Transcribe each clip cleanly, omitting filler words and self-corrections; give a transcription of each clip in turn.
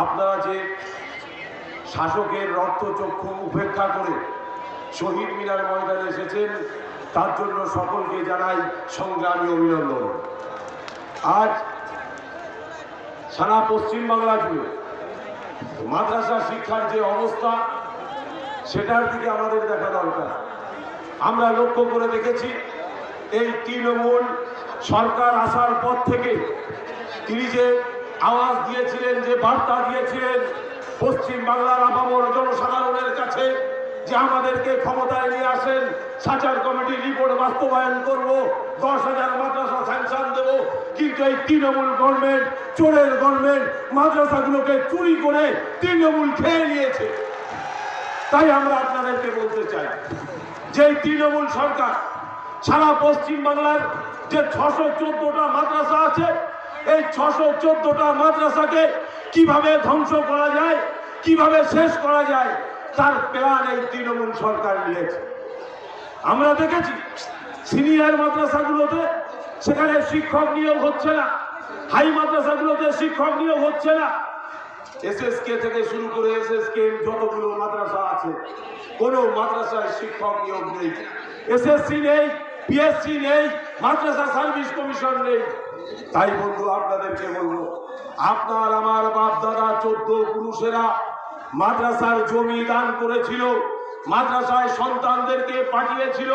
আপনারা যে শাসকের রক্তচক্ষু উপেক্ষা করে শহীদ মিনার ময়দানে এসেছেন, তার জন্য সকলকে জানাই সংগ্রামী অভিনন্দন। আজ সারা পশ্চিমবাংলা জুড়ে মাদ্রাসা শিক্ষার যে অবস্থা, সেটার দিকে আমাদের দেখা দরকার। আমরা লক্ষ্য করে দেখেছি, এই তৃণমূল সরকার আসার পর থেকে তিনি যে আওয়াজ দিয়েছিলেন, যে বার্তা দিয়েছিলেন পশ্চিমবাংলার আপামর জনসাধারণের কাছে, যে আমাদেরকে ক্ষমতায় নিয়ে আসেন, সাচার কমিটির রিপোর্ট বাস্তবায়ন করব, 10,000 মাদ্রাসা স্যাংশন দেব। কিন্তু এই তৃণমূল গভর্নমেন্ট, চোরের গভর্নমেন্ট, মাদ্রাসাগুলোকে চুরি করে তৃণমূল খেয়ে নিয়েছে। তাই আমরা আপনাদেরকে বলতে চাই যে তৃণমূল সরকার সারা পশ্চিমবাংলার যে 614টা মাদ্রাসা আছে, এই 614টা মাদ্রাসাকে কিভাবে ধ্বংস করা যায়, কিভাবে শেষ করা যায়, তার প্ল্যান এই তৃণমূল সরকার নিয়েছে। আমরা দেখেছি সিনিয়র মাদ্রাসাগুলোতে সেখানে শিক্ষক নিয়োগ হচ্ছে না, হাই মাদ্রাসাগুলোতে শিক্ষক নিয়োগ হচ্ছে না। এসএসকে থেকে শুরু করে এসএসকে যতগুলো মাদ্রাসা আছে, কোনো মাদ্রাসায় শিক্ষক নিয়োগ নেই। এসএসসি নেই, পিএসসি নেই, মাদ্রাসা সার্ভিস কমিশন নেই। তাই বন্ধু, আপনাদেরকে বলবো, আপনার আমার বাপ দাদা 14 পুরুষেরা মাদ্রাসার জমি দান করেছিল, মাদ্রাসায় সন্তানদেরকে পাঠিয়েছিল,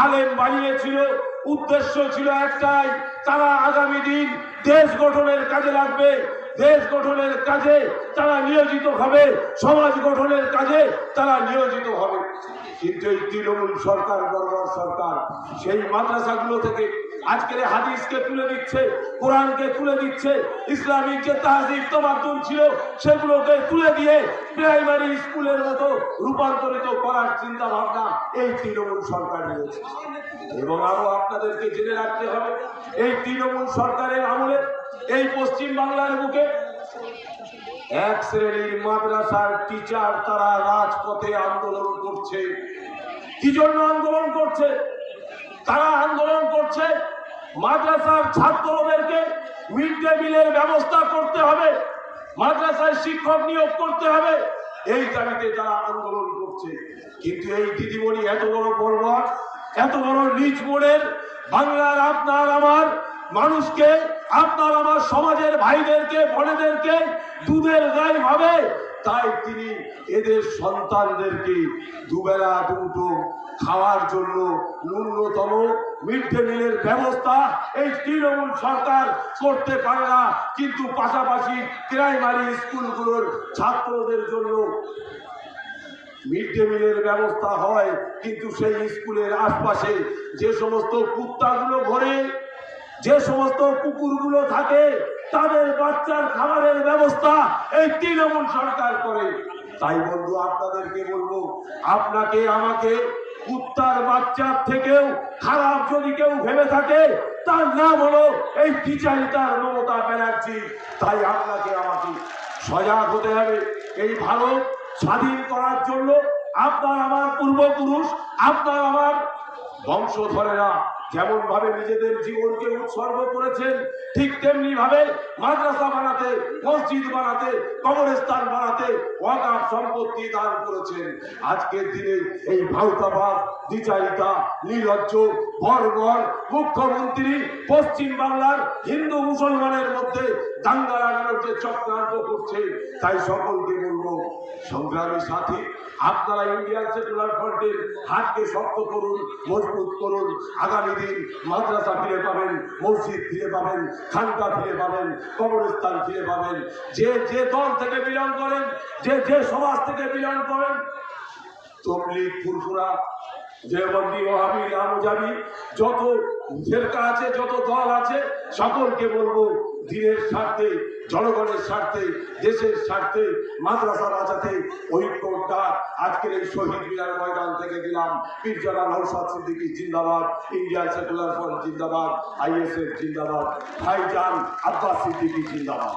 আলেম বানিয়েছিল। উদ্দেশ্য ছিল একটাই, তারা আগামী দিন দেশ গঠনের কাজে লাগবে, দেশ গঠনের কাজে তারা নিয়োজিত হবে, সমাজ গঠনের কাজে তারা নিয়োজিত হবে। কিন্তু এই তৃণমূল সরকার, বর্বর সরকার, সেই মাদ্রাসাগুলো থেকে আজকের হাদিসকে তুলে দিচ্ছে, কোরআনকে তুলে দিচ্ছে, ইসলামিক যে তাহজিব তামাদ্দুন ছিল সেগুলোকে তুলে দিয়ে প্রাইমারি স্কুলের মতো রূপান্তরিত করার চিন্তা ভাবনা এই তৃণমূল সরকার নিয়েছে। এবং আরো আপনাদেরকে জেনে রাখতে হবে, এই তৃণমূল সরকারের আমলে এই পশ্চিম বাংলার বুকে এক শ্রেণীর মাদ্রাসার টিচার তারা রাজপথে আন্দোলন করছে। কি জন্য আন্দোলন করছে? তারা আন্দোলন করছে মাদ্রাসার ছাত্রদেরকে মিড ডে মিলের ব্যবস্থা করতে হবে, মাদ্রাসায় শিক্ষক নিয়োগ করতে হবে, এই দাবিতে তারা আন্দোলন করছে। কিন্তু এই দিদিমণি এত বড় বর্বর, এত বড় নিচ মনের বাংলার আপনার আমার মানুষকে, আপনার আমার সমাজের ভাইদেরকে, বোনেদেরকে দুধের গায়ে ভাবে। তাই তিনি এদের সন্তানদেরকে দুবেলা দুটো খাওয়ার জন্য ন্যূনতম মিড ডে মিলের ব্যবস্থা এই তৃণমূল সরকার করতে পারে না। কিন্তু পাশাপাশি প্রাইমারি স্কুলগুলোর ছাত্রদের জন্য মিড ডে মিলের ব্যবস্থা হয়, কিন্তু সেই স্কুলের আশপাশে যে সমস্ত কুত্তাগুলো ঘোরে, যে সমস্ত কুকুরগুলো থাকে, তাদের বাচ্চার খাবারের ব্যবস্থা এই তৃণমূল সরকার করে। তাই বন্ধু, আপনাদেরকে বলবো, আপনাকে আমাকে কুত্তার বাচ্চার থেকেও খারাপ যদি কেউ ভেবে থাকে, তার নাম হলো এই টিচারিতার মমতা ব্যানার্জি। তাই আপনাকে আমাকে সজাগ হতে হবে। এই ভারত স্বাধীন করার জন্য আপনার আমার পূর্বপুরুষ, আপনার আমার বংশধরেরা যেমন ভাবে নিজেদের জীবনকে উৎসর্গ করেছেন, ঠিক তেমনি ভাবে মাদ্রাসা বানাতে, মসজিদ বানাতে, কবরস্থান বানাতে ওয়াকফ সম্পত্তি দান করেছেন। আজকের দিনে এই ভাউতাবাদ, দ্বিচারিতা, নির্লজ্জ বর্বর মুখ্যমন্ত্রী পশ্চিম বাংলার হিন্দু মুসলমানের মধ্যে দাঙ্গা লাগানোর যে চক্রান্ত করছে, তাই সকলকে বলবো, সংগ্রামী সাথী, আপনারা ইন্ডিয়ান সেকুলার ফ্রন্টের হাতকে শক্ত করুন, মজবুত করুন। আগামী দিন মাদ্রাসা ফিরে পাবেন, মসজিদ ফিরে পাবেন, খানকা ফিরে পাবেন, কবরস্থান ফিরে পাবেন। যে যে দল থেকে বিলং করেন, যে যে সমাজ থেকে বিলং করেন, তবলিগ, ফুরফুরা, দেওবন্দি, ওহাবি, রামজাবি, যত ফেরকা আছে, যত দল আছে, সকলকে বলবো, দিনের স্বার্থে, জনগণের স্বার্থে, দেশের স্বার্থে মাদ্রাসা বাঁচাতে ঐক্যর ডাক আজকের এই শহীদ মিনার ময়দান থেকে দিলাম। পীরজাদা নওশাদ সিদ্দিকী জিন্দাবাদ, ইন্ডিয়ান সেকুলার ফ্রন্ট জিন্দাবাদ, আইএসএফ জিন্দাবাদ, ভাইজান আব্বাস সিদ্দিকী জিন্দাবাদ।